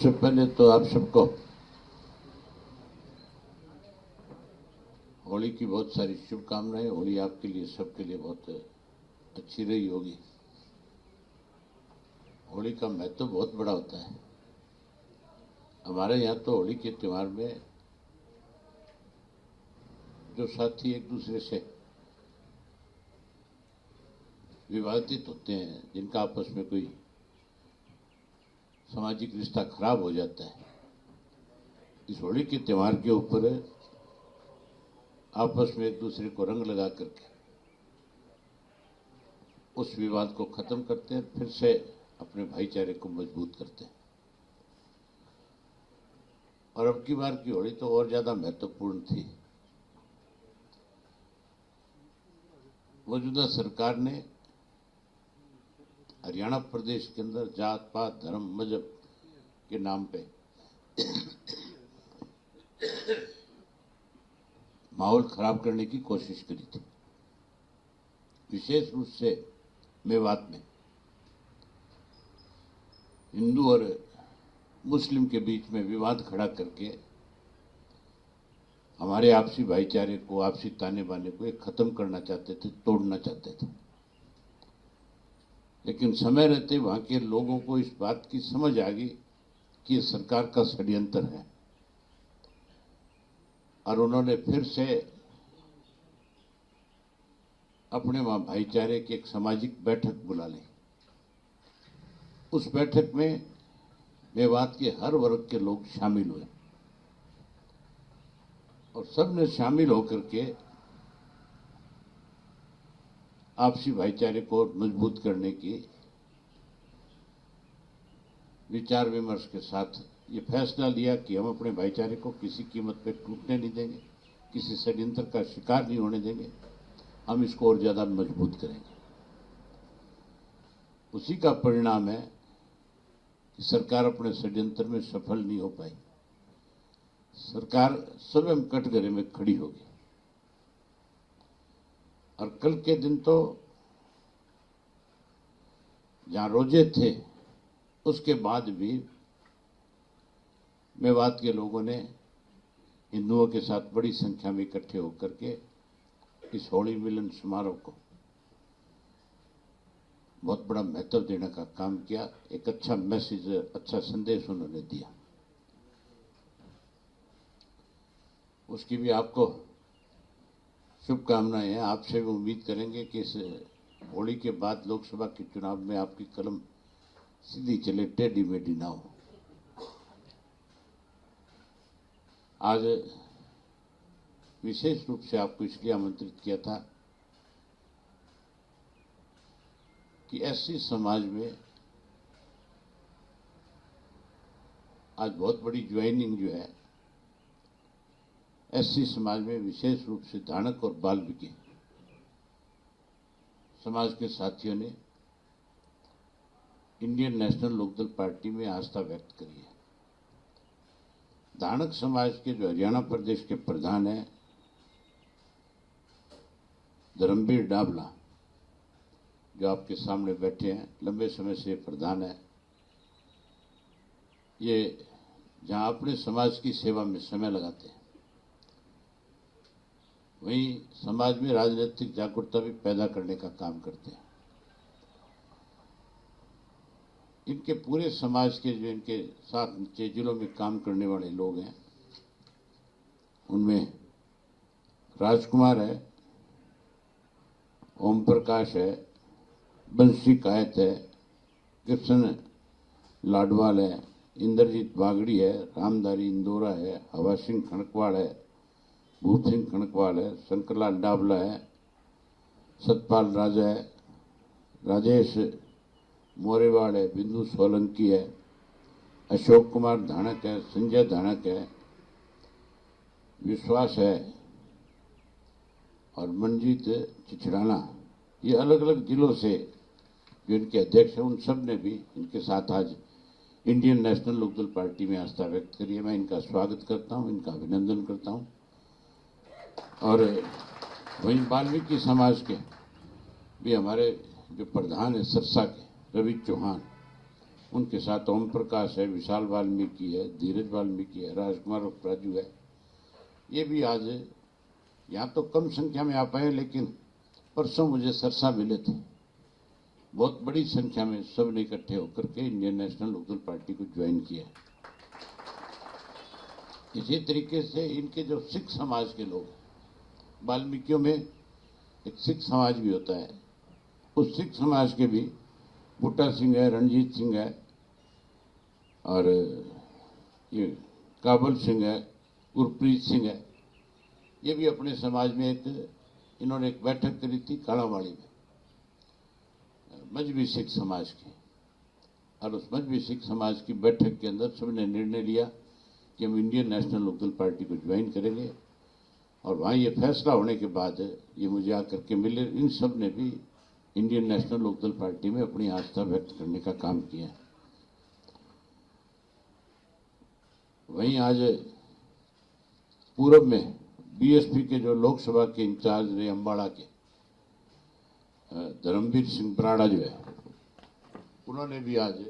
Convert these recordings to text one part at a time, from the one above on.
सबसे पहले तो आप सबको होली की बहुत सारी शुभकामनाएं। होली आपके लिए, सबके लिए बहुत अच्छी रही होगी। होली का महत्व बहुत बड़ा होता है। हमारे यहाँ तो होली के त्योहार में जो साथी एक दूसरे से विवादित होते हैं, जिनका आपस में कोई सामाजिक रिश्ता खराब हो जाता है, इस होली के त्योहार के ऊपर आपस में एक दूसरे को रंग लगा करके उस विवाद को खत्म करते हैं, फिर से अपने भाईचारे को मजबूत करते हैं। और अब की बार की होली तो और ज्यादा महत्वपूर्ण थी। मौजूदा सरकार ने हरियाणा प्रदेश के अंदर जात पात, धर्म, मजहब के नाम पे माहौल खराब करने की कोशिश करी थी। विशेष रूप से मेवात में हिंदू और मुस्लिम के बीच में विवाद खड़ा करके हमारे आपसी भाईचारे को, आपसी ताने बाने को एक खत्म करना चाहते थे, तोड़ना चाहते थे। लेकिन समय रहते वहां के लोगों को इस बात की समझ आ गई कि ये सरकार का षड्यंत्र है, और उन्होंने फिर से अपने वहां भाईचारे की एक सामाजिक बैठक बुला ली। उस बैठक में मेवात के हर वर्ग के लोग शामिल हुए और सबने शामिल होकर के आपसी भाईचारे को मजबूत करने की विचार विमर्श के साथ ये फैसला लिया कि हम अपने भाईचारे को किसी कीमत पे टूटने नहीं देंगे, किसी षड्यंत्र का शिकार नहीं होने देंगे, हम इसको और ज्यादा मजबूत करेंगे। उसी का परिणाम है कि सरकार अपने षड्यंत्र में सफल नहीं हो पाई। सरकार स्वयं कटघरे में खड़ी होगी। और कल के दिन तो जहां रोजे थे, उसके बाद भी मेवात के लोगों ने हिंदुओं के साथ बड़ी संख्या में इकट्ठे होकर के इस होली मिलन समारोह को बहुत बड़ा महत्व देने का काम किया। एक अच्छा मैसेज, अच्छा संदेश उन्होंने दिया। उसकी भी आपको शुभकामनाएं हैं। आपसे भी उम्मीद करेंगे कि इस होली के बाद लोकसभा के चुनाव में आपकी कलम सीधी चले, टेढ़ी मेढ़ी ना हो। आज विशेष रूप से आपको इसलिए आमंत्रित किया था कि एससी समाज में आज बहुत बड़ी ज्वाइनिंग जो है, एससी समाज में विशेष रूप से धानक और बाल्मीकि समाज के साथियों ने इंडियन नेशनल लोकदल पार्टी में आस्था व्यक्त करी है। धानक समाज के जो हरियाणा प्रदेश के प्रधान हैं, धर्मवीर डाबला, जो आपके सामने बैठे हैं, लंबे समय से प्रधान है। ये जहां अपने समाज की सेवा में समय लगाते हैं, वहीं समाज में राजनीतिक जागरूकता भी पैदा करने का काम करते हैं। इनके पूरे समाज के जो इनके साथ नीचे जिलों में काम करने वाले लोग हैं, उनमें राजकुमार है, ओम प्रकाश है, बंशी कायत है, कृष्ण लाडवाल है, इंद्रजीत बागड़ी है, रामधारी इंदौरा है, हवा सिंह खड़कवाड़ है, भूप सिंह खड़कवाड़ है, शंकरलाल डाबला है, सतपाल राजा है, राजेश मोरेवाड़ है, बिंदु सोलंकी है, अशोक कुमार धानक है, संजय धानक है, विश्वास है और मंजीत चिचड़ाना। ये अलग अलग जिलों से जो इनके अध्यक्ष हैं, उन सब ने भी इनके साथ आज इंडियन नेशनल लोकदल पार्टी में आस्था व्यक्त करी है। मैं इनका स्वागत करता हूं, इनका अभिनंदन करता हूं। और वहीं वाल्मीकि समाज के भी हमारे जो प्रधान है सिरसा के, रवि चौहान, उनके साथ ओम प्रकाश है, विशाल वाल्मीकि है, धीरज वाल्मीकि है, राजकुमार राजू है। ये भी आज यहाँ तो कम संख्या में आ पाए, लेकिन परसों मुझे सरसा मिले थे। बहुत बड़ी संख्या में सब ने इकट्ठे होकर के इंडियन नेशनल लोकदल पार्टी को ज्वाइन किया। इसी तरीके से इनके जो सिख समाज के लोग, वाल्मीकियों में एक सिख समाज भी होता है, उस सिख समाज के भी बूटा सिंह है, रणजीत सिंह है और ये काबल सिंह है, गुरप्रीत सिंह है। ये भी अपने समाज में इन्होंने एक बैठक करी थी कालावाड़ी में, मजहबी सिख समाज की। और उस मजहबी सिख समाज की बैठक के अंदर सबने निर्णय लिया कि हम इंडियन नेशनल लोकदल पार्टी को ज्वाइन करेंगे। और वहाँ ये फैसला होने के बाद ये मुझे आकर के मिले, इन सब ने भी इंडियन नेशनल लोकदल पार्टी में अपनी आस्था व्यक्त करने का काम किया। वहीं आज पूरब में बीएसपी के जो लोकसभा के इंचार्ज रहे अम्बाड़ा के धर्मवीर सिंह बराड़ा जो है, उन्होंने भी आज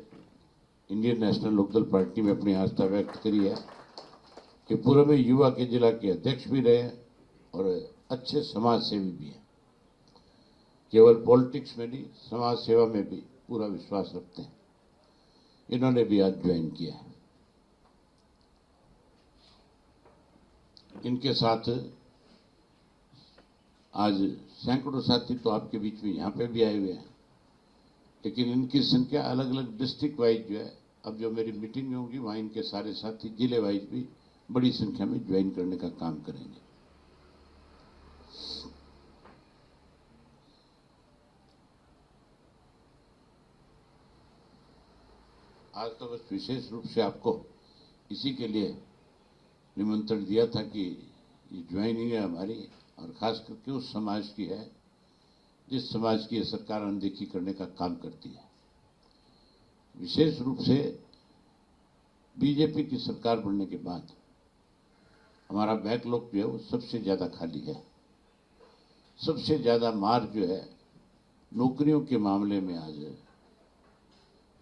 इंडियन नेशनल लोकदल पार्टी में अपनी आस्था व्यक्त करी है कि पूर्व में युवा के जिला के अध्यक्ष भी रहे और अच्छे समाज सेवी भी हैं। केवल पॉलिटिक्स में नहीं, समाज सेवा में भी पूरा विश्वास रखते हैं। इन्होंने भी आज ज्वाइन किया है। इनके साथ आज सैकड़ों साथी तो आपके बीच में यहाँ पे भी आए हुए हैं, लेकिन इनकी संख्या अलग अलग डिस्ट्रिक्ट वाइज जो है, अब जो मेरी मीटिंग में होगी वहाँ इनके सारे साथी जिले वाइज भी बड़ी संख्या में ज्वाइन करने का काम करेंगे। आज तो बस विशेष रूप से आपको इसी के लिए निमंत्रण दिया था कि ये ज्वाइनिंग है हमारी, और खास करके उस समाज की है जिस समाज की ये सरकार अनदेखी करने का काम करती है। विशेष रूप से बीजेपी की सरकार बनने के बाद हमारा बैकलॉग जो है वो सबसे ज्यादा खाली है। सबसे ज्यादा मार जो है नौकरियों के मामले में आज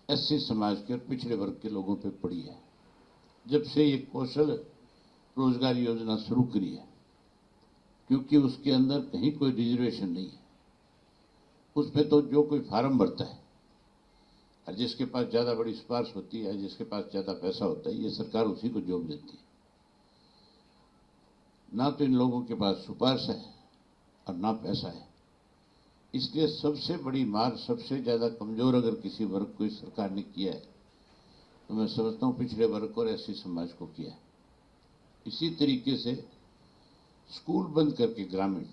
एससी समाज के और पिछड़े वर्ग के लोगों पे पड़ी है। जब से ये कौशल रोजगार योजना शुरू करी है, क्योंकि उसके अंदर कहीं कोई रिजर्वेशन नहीं है, उसमें तो जो कोई फार्म भरता है और जिसके पास ज्यादा बड़ी सिफारिश होती है, जिसके पास ज्यादा पैसा होता है, ये सरकार उसी को जॉब देती है। ना तो इन लोगों के पास सिफारिश है और ना पैसा है। इसलिए सबसे बड़ी मार, सबसे ज्यादा कमजोर अगर किसी वर्ग को इस सरकार ने किया है तो मैं समझता हूं पिछड़े वर्ग और एससी समाज को किया है। इसी तरीके से स्कूल बंद करके ग्रामीण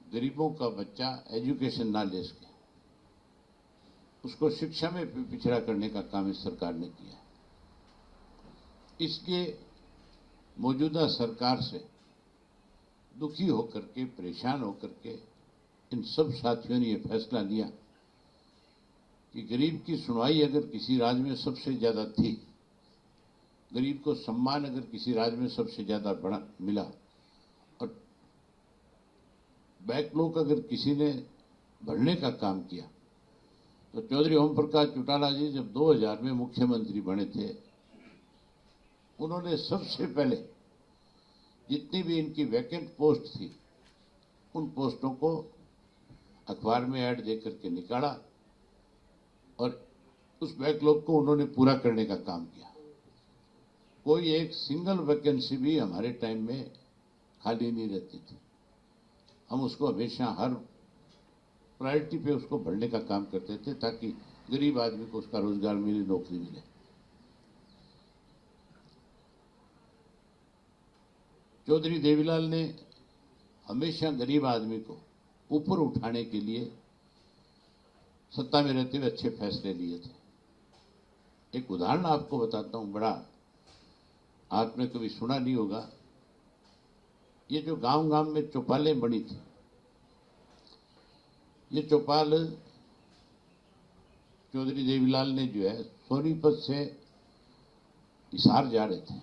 गरीबों का बच्चा एजुकेशन ना ले सके, उसको शिक्षा में पिछड़ा करने का काम इस सरकार ने किया। इसलिए मौजूदा सरकार से दुखी होकर के, परेशान होकर के इन सब साथियों ने यह फैसला लिया कि गरीब की सुनवाई अगर किसी राज्य में सबसे ज्यादा थी, गरीब को सम्मान अगर किसी राज्य में सबसे ज्यादा बड़ा मिला, और बैकलॉग अगर किसी ने भरने का काम किया, तो चौधरी ओम प्रकाश चौटाला जी जब 2000 में मुख्यमंत्री बने थे, उन्होंने सबसे पहले जितनी भी इनकी वैकेंट पोस्ट थी उन पोस्टों को अखबार में ऐड दे करके निकाला और उस बैकलॉग को उन्होंने पूरा करने का काम किया। कोई एक सिंगल वैकेंसी भी हमारे टाइम में खाली नहीं रहती थी। हम उसको हमेशा हर प्रायोरिटी पे उसको भरने का काम करते थे ताकि गरीब आदमी को उसका रोजगार मिले, नौकरी मिले। चौधरी देवीलाल ने हमेशा गरीब आदमी को ऊपर उठाने के लिए सत्ता में रहते हुए अच्छे फैसले लिए थे। एक उदाहरण आपको बताता हूं, बड़ा आपने कभी सुना नहीं होगा। ये जो गांव गांव में चौपालें बनी थी, ये चौपाल चौधरी देवीलाल ने जो है सोनीपत से हिसार जा रहे थे,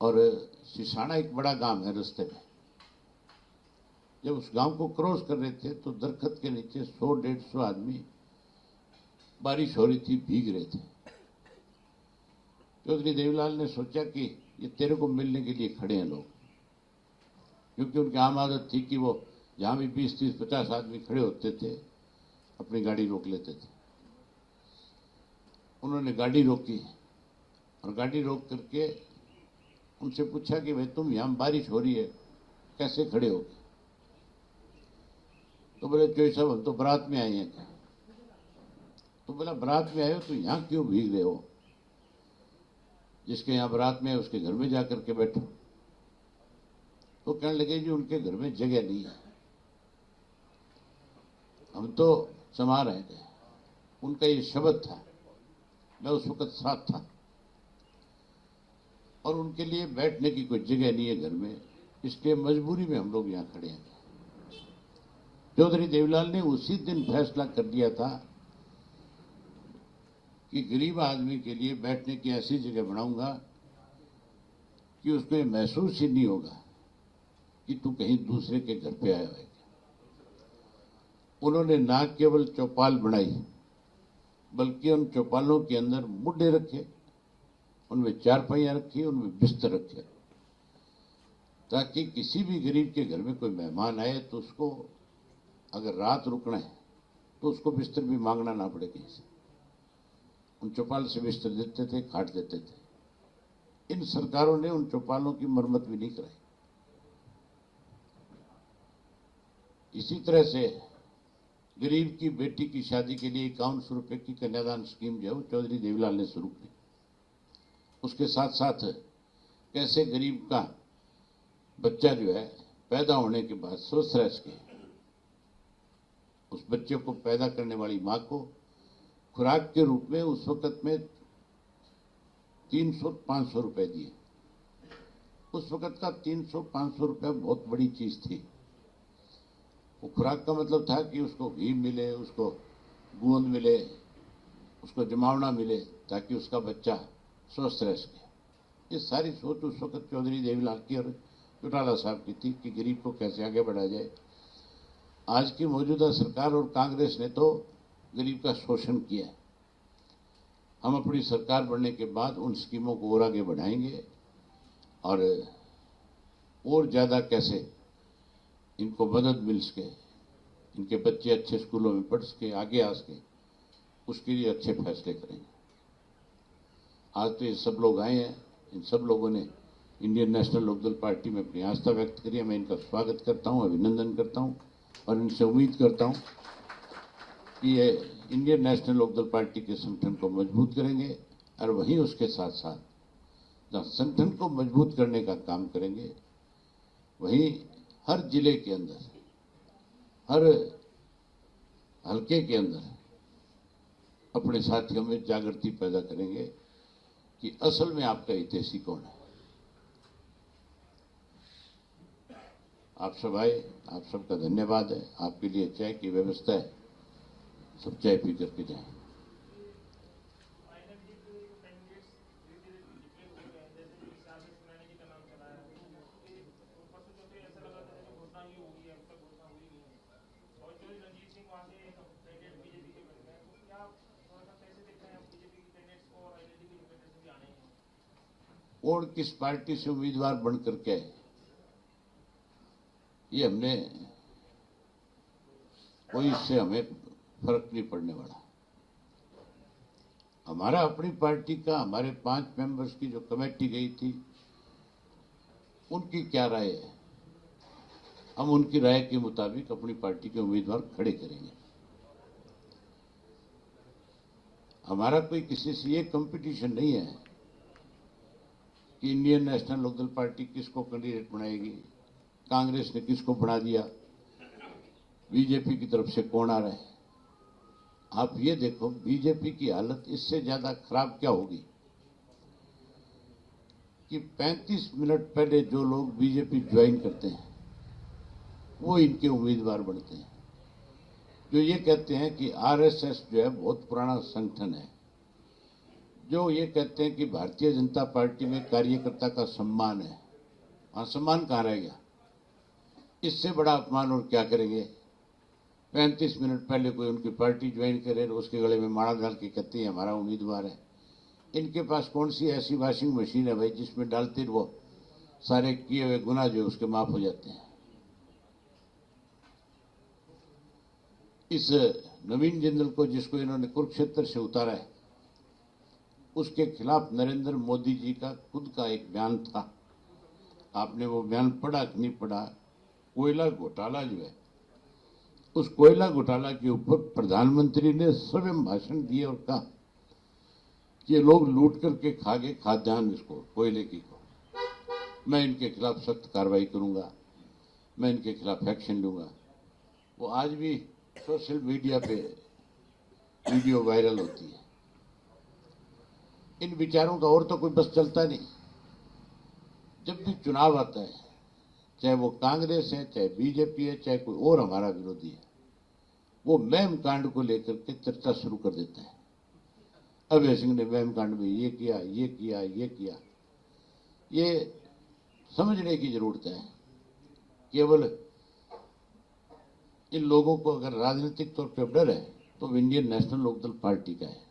और सिसाना एक बड़ा गांव है रास्ते में, जब उस गांव को क्रॉस कर रहे थे तो दरख्त के नीचे 100-150 आदमी, बारिश हो रही थी, भीग रहे थे। चौधरी देवीलाल ने सोचा कि ये तेरे को मिलने के लिए खड़े हैं लोग, क्योंकि उनकी आम आदत थी कि वो जहां भी 20, 30, 50 आदमी खड़े होते थे अपनी गाड़ी रोक लेते थे। उन्होंने गाड़ी रोकी और गाड़ी रोक करके उनसे पूछा कि भाई तुम यहां बारिश हो रही है कैसे खड़े हो? तो बोले चौधरी साहब हम तो बारात में आए हैं। तो बोला बारात में आए हो तो यहां क्यों भीग रहे हो? जिसके यहां बारात में है उसके घर में जाकर के बैठो। तो कहने लगे जी उनके घर में जगह नहीं है, हम तो समा रहे थे। उनका ये शब्द था, मैं उस वक्त साथ था, और उनके लिए बैठने की कोई जगह नहीं है घर में, इसलिए मजबूरी में हम लोग यहां खड़े हैं। चौधरी देवीलाल ने उसी दिन फैसला कर लिया था कि गरीब आदमी के लिए बैठने की ऐसी जगह बनाऊंगा कि उसको ये महसूस ही नहीं होगा कि तू कहीं दूसरे के घर पे आया है। उन्होंने ना केवल चौपाल बनाई बल्कि उन चौपालों के अंदर मुड्डे रखे, उनमें चारपाइयां रखी, उनमें बिस्तर रखे, ताकि किसी भी गरीब के घर में कोई मेहमान आए तो उसको अगर रात रुकना है तो उसको बिस्तर भी मांगना ना पड़े कहीं से। उन चौपाल से बिस्तर देते थे, खाट देते थे। इन सरकारों ने उन चौपालों की मरम्मत भी नहीं कराई। इसी तरह से गरीब की बेटी की शादी के लिए 5100 रुपए की कन्यादान स्कीम जो है वो चौधरी देवीलाल ने शुरू की। उसके साथ साथ कैसे गरीब का बच्चा जो है पैदा होने के बाद स्वस्थ रह सके, उस बच्चे को पैदा करने वाली मां को खुराक के रूप में उस वक्त में 300-500 रुपए दिए। उस वक्त का 300-500 रुपए बहुत बड़ी चीज थी। वो खुराक का मतलब था कि उसको घी मिले, उसको गोंद मिले, उसको जमावना मिले, ताकि उसका बच्चा स्वस्थ रह सके। ये सारी सोच उस वक्त चौधरी देवीलाल की और चौटाला साहब की थी कि गरीब को कैसे आगे बढ़ाया जाए। आज की मौजूदा सरकार और कांग्रेस ने तो गरीब का शोषण किया है। हम अपनी सरकार बनने के बाद उन स्कीमों को और आगे बढ़ाएंगे और ज्यादा कैसे इनको मदद मिल सके, इनके बच्चे अच्छे स्कूलों में पढ़ सके, आगे आ सके, उसके लिए अच्छे फैसले करेंगे। आज तो ये सब लोग आए हैं, इन सब लोगों ने इंडियन नेशनल लोकदल पार्टी में अपनी आस्था व्यक्त करी है। मैं इनका स्वागत करता हूं, अभिनंदन करता हूं और इनसे उम्मीद करता हूं कि ये इंडियन नेशनल लोकदल पार्टी के संगठन को मजबूत करेंगे और वहीं उसके साथ साथ जहां संगठन को मजबूत करने का काम करेंगे, वहीं हर जिले के अंदर, हर हल्के के अंदर अपने साथियों में जागृति पैदा करेंगे कि असल में आपका हितैषी कौन है। आप सब आए, आप सबका धन्यवाद है। आपके लिए चाय की व्यवस्था है, सब चाय पी करके जाएं। और किस पार्टी से उम्मीदवार बन करके आए, ये हमने कोई इससे हमें फर्क नहीं पड़ने वाला। हमारा अपनी पार्टी का, हमारे 5 मेंबर्स की जो कमेटी गई थी उनकी क्या राय है, हम उनकी राय के मुताबिक अपनी पार्टी के उम्मीदवार खड़े करेंगे। हमारा कोई किसी से ये कंपटीशन नहीं है कि इंडियन नेशनल लोकदल पार्टी किसको कैंडिडेट बनाएगी, कांग्रेस ने किसको बना दिया, बीजेपी की तरफ से कौन आ रहा है। आप ये देखो बीजेपी की हालत इससे ज्यादा खराब क्या होगी कि 35 मिनट पहले जो लोग बीजेपी ज्वाइन करते हैं वो इनके उम्मीदवार बनते हैं, जो ये कहते हैं कि आरएसएस जो है बहुत पुराना संगठन है, जो ये कहते हैं कि भारतीय जनता पार्टी में कार्यकर्ता का सम्मान है। वहां सम्मान कहां रह गया? इससे बड़ा अपमान और क्या करेंगे। 35 मिनट पहले कोई उनकी पार्टी ज्वाइन करे और उसके गले में माला डाल के कहती है हमारा उम्मीदवार है। इनके पास कौन सी ऐसी वॉशिंग मशीन है भाई जिसमें डालते वो सारे किए हुए गुनाह जो उसके माफ हो जाते हैं। इस नवीन जिंदल को जिसको इन्होंने कुरुक्षेत्र से उतारा है, उसके खिलाफ नरेंद्र मोदी जी का खुद का एक बयान था। आपने वो बयान पढ़ा कि नहीं पढ़ा? कोयला घोटाला जो है, उस कोयला घोटाला के ऊपर प्रधानमंत्री ने स्वयं भाषण दिए और कहा कि ये लोग लूट करके खा गए खाद्यान्न, इसको कोयले की को, मैं इनके खिलाफ सख्त कार्रवाई करूंगा, मैं इनके खिलाफ एक्शन लूंगा। वो आज भी सोशल मीडिया पे वीडियो वायरल होती है। इन विचारों का और तो कोई बस चलता नहीं। जब भी चुनाव आता है, चाहे वो कांग्रेस है, चाहे बीजेपी है, चाहे कोई और हमारा विरोधी है, वो मैम कांड को लेकर के चर्चा शुरू कर देता है। अभय सिंह ने मैम कांड में ये किया, ये किया, ये किया। ये समझने की जरूरत है। केवल इन लोगों को अगर राजनीतिक तौर पर डर है तो इंडियन नेशनल लोकदल पार्टी का है।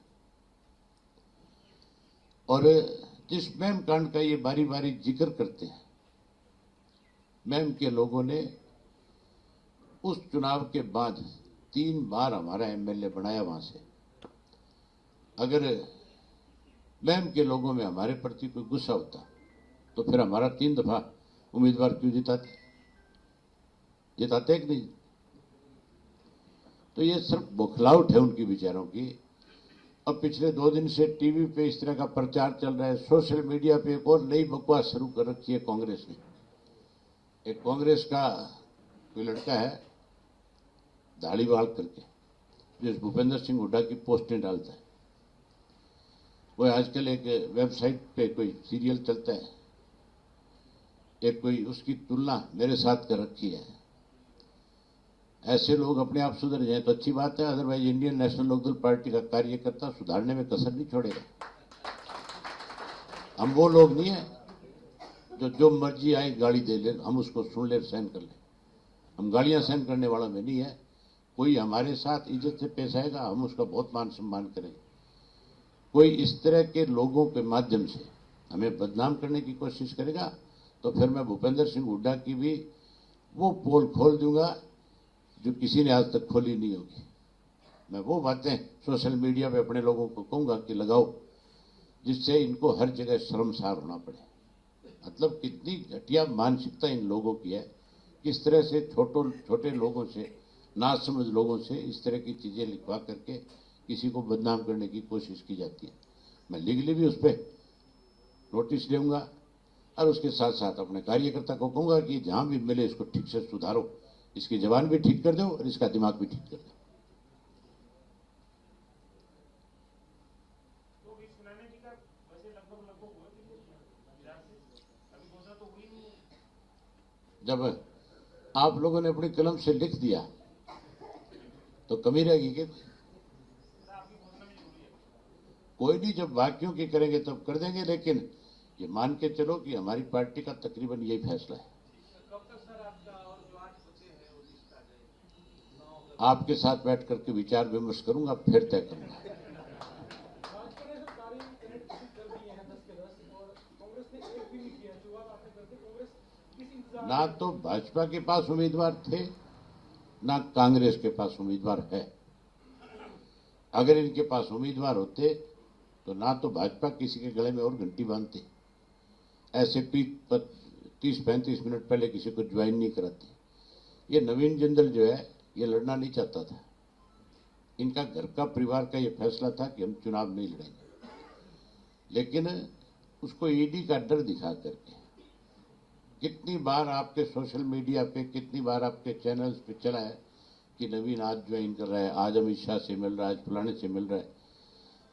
और जिस मैम कांड का ये बारी बारी जिक्र करते हैं, मैम के लोगों ने उस चुनाव के बाद 3 बार हमारा एमएलए बनाया वहां से। अगर मैम के लोगों में हमारे प्रति कोई गुस्सा होता तो फिर हमारा 3 दफा उम्मीदवार क्यों जिताते कि नहीं? तो ये सिर्फ बौखलाहट है उनकी विचारों की। अब पिछले 2 दिन से टीवी पे इस तरह का प्रचार चल रहा है। सोशल मीडिया पे एक और नई बकवास शुरू कर रखी है कांग्रेस ने। एक कांग्रेस का कोई लड़का है दाढ़ी बाल करके, जो भूपेंद्र सिंह हुड्डा की पोस्टें डालता है। वो आजकल एक वेबसाइट पे कोई सीरियल चलता है, एक कोई उसकी तुलना मेरे साथ कर रखी है। ऐसे लोग अपने आप सुधर जाए तो अच्छी बात है, otherwise Indian National Lokdal party का कार्यकर्ता सुधारने में कसर नहीं छोड़ेगा। हम वो लोग नहीं है जो मर्जी आए गाली दे ले, हम उसको सुन ले, सहन कर ले। हम गालियां सहन करने वाला में नहीं है। कोई हमारे साथ इज्जत से पेश आएगा, हम उसका बहुत मान सम्मान करेंगे। कोई इस तरह के लोगों के माध्यम से हमें बदनाम करने की कोशिश करेगा तो फिर मैं भूपेंद्र सिंह हुड्डा की भी वो पोल खोल दूंगा जो किसी ने आज तक खोली नहीं होगी। मैं वो बातें सोशल मीडिया पे अपने लोगों को कहूंगा कि लगाओ, जिससे इनको हर जगह शर्मसार होना पड़े। मतलब कितनी घटिया मानसिकता इन लोगों की है, किस तरह से छोटे लोगों से, नासमझ लोगों से इस तरह की चीजें लिखवा करके किसी को बदनाम करने की कोशिश की जाती है। मैं लीगली भी उस पर नोटिस दूंगा और उसके साथ साथ अपने कार्यकर्ता को कहूंगा कि जहां भी मिले इसको ठीक से सुधारो, इसकी जबान भी ठीक कर दो और इसका दिमाग भी ठीक कर दो। जब आप लोगों ने अपनी कलम से लिख दिया तो कमी रहेगी क्या? कोई नहीं, जब बाकियों की करेंगे तब कर देंगे, लेकिन ये मान के चलो कि हमारी पार्टी का तकरीबन यही फैसला है। आपके साथ बैठ करके विचार विमर्श करूंगा, फिर तय करूंगा। ना तो भाजपा के पास उम्मीदवार थे, ना कांग्रेस के पास उम्मीदवार है। अगर इनके पास उम्मीदवार होते तो ना तो भाजपा किसी के गले में और घंटी बांधती, ऐसे 30-35 मिनट पहले किसी को ज्वाइन नहीं कराती। ये नवीन जिंदल जो है ये लड़ना नहीं चाहता था। इनका घर का परिवार का ये फैसला था कि हम चुनाव नहीं लड़ेंगे, लेकिन उसको ईडी का डर दिखा करके कितनी बार आपके सोशल मीडिया पे, कितनी बार आपके चैनल्स पे चला है कि नवीन आज ज्वाइन कर रहा है, आज अमित शाह से मिल रहा है, आज फलाने से मिल रहा है।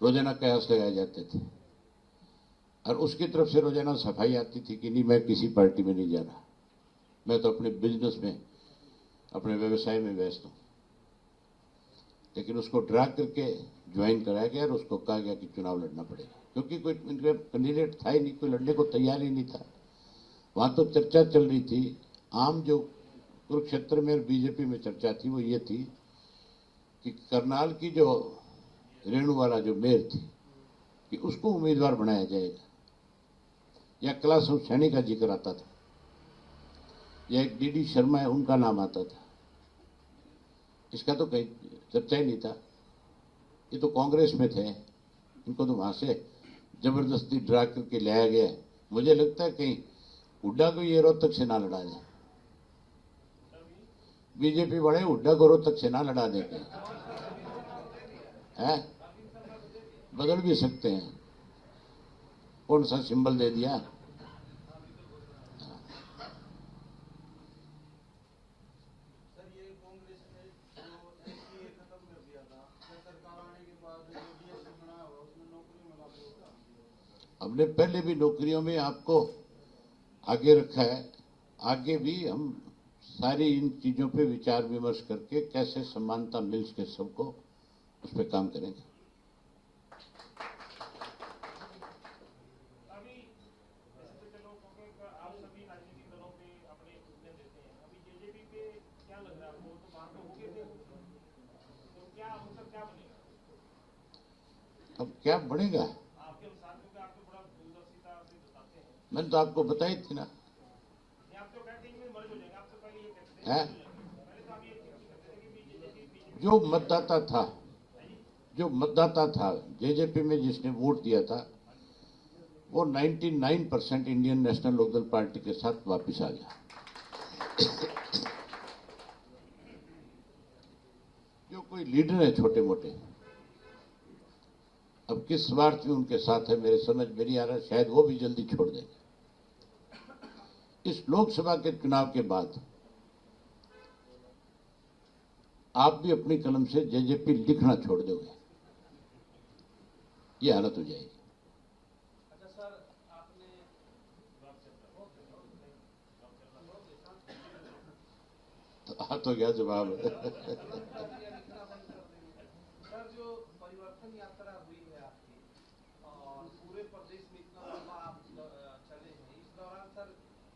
रोजाना कयास लगाए जाते थे और उसकी तरफ से रोजाना सफाई आती थी कि नहीं, मैं किसी पार्टी में नहीं जा रहा, मैं तो अपने बिजनेस में, अपने व्यवसाय में व्यस्त हूं। लेकिन उसको डरा करके ज्वाइन कराया गया और उसको कहा गया कि चुनाव लड़ना पड़ेगा, क्योंकि कोई कैंडिडेट था ही नहीं, कोई लड़ने को तैयार ही नहीं था। वहां तो चर्चा चल रही थी, आम जो कुरुक्षेत्र में बीजेपी में चर्चा थी वो ये थी कि करनाल की जो रेणुवाला जो मेयर थी कि उसको उम्मीदवार बनाया जाएगा, या कैलाश सैनी का जिक्र आता था, या एक डीडी शर्मा है उनका नाम आता था। इसका तो कहीं चर्चा ही नहीं था। ये तो कांग्रेस में थे, इनको तो वहां से जबरदस्ती ड्रा करके लाया गया है। मुझे लगता है कहीं हुड्डा को ये रोहतक से ना लड़ा जाए, बीजेपी वाले हुड्डा को रोहतक से ना लड़ा देते हैं, बदल भी सकते हैं। कौन सा सिंबल दे दिया? हमने पहले भी नौकरियों में आपको आगे रखा है, आगे भी हम सारी इन चीजों पे विचार विमर्श करके कैसे समानता मिल सके सबको, उस पर काम करेंगे। अब क्या बढ़ेगा? मैंने तो आपको बताई थी ना। है? जो मतदाता था जेजेपी में जिसने वोट दिया था वो 99% इंडियन नेशनल लोकदल पार्टी के साथ वापस आ गया। जो कोई लीडर है छोटे मोटे, अब किस स्वार्थ में उनके साथ है मेरे समझ में नहीं आ रहा, शायद वो भी जल्दी छोड़ देंगे। इस लोकसभा के चुनाव के बाद आप भी अपनी कलम से जेजेपी लिखना छोड़ दोगे, ये हालत हो जाएगी। अच्छा सर, आपने तो आ तो गया जवाब। सर, जो परिवर्तन यात्रा हुई है आपकी और पूरे प्रदेश में इतना लंबा आप चले हैं, इस दौरान सर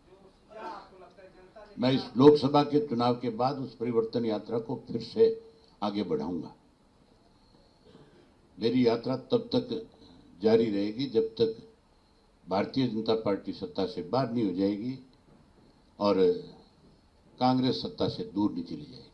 जो क्या आपको लगता है जनता ने, मैं इस लोकसभा के चुनाव के बाद उस परिवर्तन यात्रा को फिर से आगे बढ़ाऊंगा। मेरी यात्रा तब तक जारी रहेगी जब तक भारतीय जनता पार्टी सत्ता से बाहर नहीं हो जाएगी और कांग्रेस सत्ता से दूर नहीं चली जाएगी।